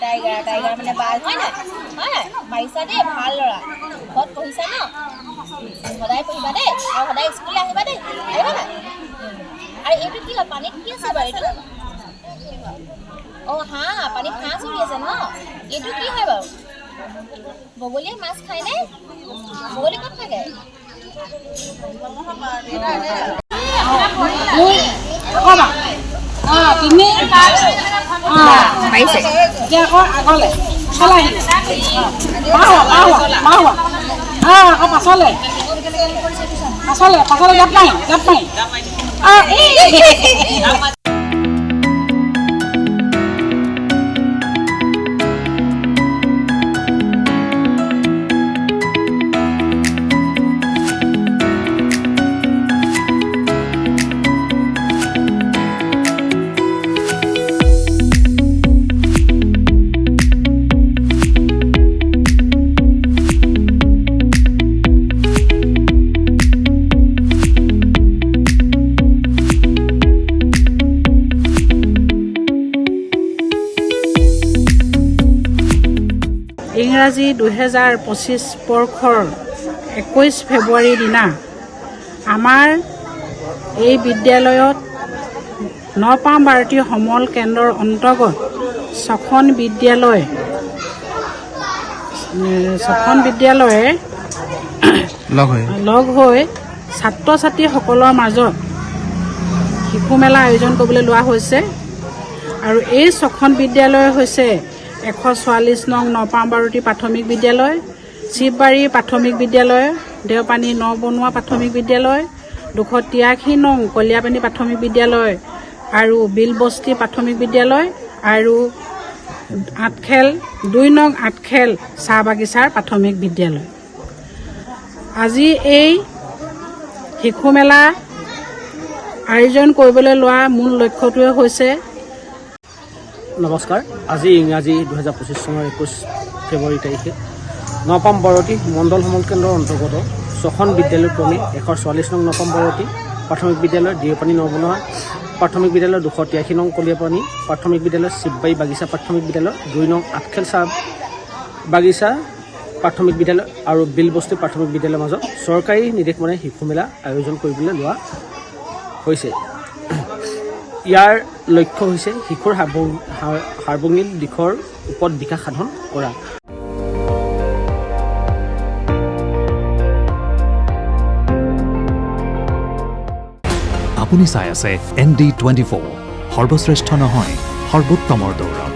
tiger মানে হয় নাই পাৰিছা দেই ভাল ল'ৰা ঘৰত পঢ়িছা ন সদায় পঢ়িবা দেই আৰু সদায় স্কুললৈ আহিবা দেই আহিবা নাই আৰু এইটো কি হয় পানীত কি আছে বাৰু এইটো হাঁহ পানীত হাঁহ চৰি আছে ন এইটো কি হয় বাৰু বগলীয়ে মাছ খায়নে বগলী ক'ত থাকে তিনি পাৰিছে এতিয়া আকৌ আগলৈ চলাই আকৌ পাছলৈ জাপ মাৰি ইংৰাজী 2025 বৰ্ষৰ 21 ফেব্ৰুৱাৰীৰ দিনা আমাৰ এই বিদ্যালয়ত নপাম ভাৰতীয় সমল কেন্দ্ৰৰ অন্তৰ্গত ছখন বিদ্যালয়ে লগ হৈ ছাত্ৰ ছাত্ৰীসকলৰ মাজত শিশু মেলা আয়োজন কৰিবলৈ লোৱা হৈছে আৰু এই ছখন বিদ্যালয় হৈছে 144 নং নপাম ভাৰতী প্ৰাথমিক বিদ্যালয় শিৱবাৰী প্ৰাথমিক বিদ্যালয় দেওপানী নবনুৱা প্ৰাথমিক বিদ্যালয় 283 নং কলিয়াপানী প্ৰাথমিক বিদ্যালয় আৰু বিলবস্তি প্ৰাথমিক বিদ্যালয় আৰু 2 নং আঠখেল চাহ বাগিচাৰ প্ৰাথমিক বিদ্যালয় আজি এই শিশু মেলা আয়োজন কৰিবলৈ লোৱা মূল লক্ষ্যটোৱে হৈছে নমস্কাৰ আজি ইংৰাজী 2025 চনৰ 21 ফেব্ৰুৱাৰী তাৰিখে নপাম ভাৰতী মণ্ডল সমল কেন্দ্ৰৰ অন্তৰ্গত ছখন বিদ্যালয়ক্ৰমে 144 নং নপাম ভাৰতী প্ৰাথমিক বিদ্যালয় দেওপানী নবনুৱা প্ৰাথমিক বিদ্যালয় 283 নং কলিয়াপানী প্ৰাথমিক বিদ্যালয় শিৱবাৰী বাগিচা প্ৰাথমিক বিদ্যালয় 2 নং আঠখেল চাহ বাগিচা প্ৰাথমিক বিদ্যালয় আৰু বিলবস্তি প্ৰাথমিক বিদ্যালয়ৰ মাজত চৰকাৰী নিৰ্দেশমতে শিশু মেলা আয়োজন কৰিবলৈ লোৱা হৈছে ইয়াৰ লক্ষ্য হৈছে শিশুৰ সাৰ্বজনীন দিশৰ ওপৰত বিকাশ সাধন কৰা আপুনি চাই আছে ND24 সৰ্বশ্ৰেষ্ঠ নহয় সৰ্বোত্তমৰ দৌৰত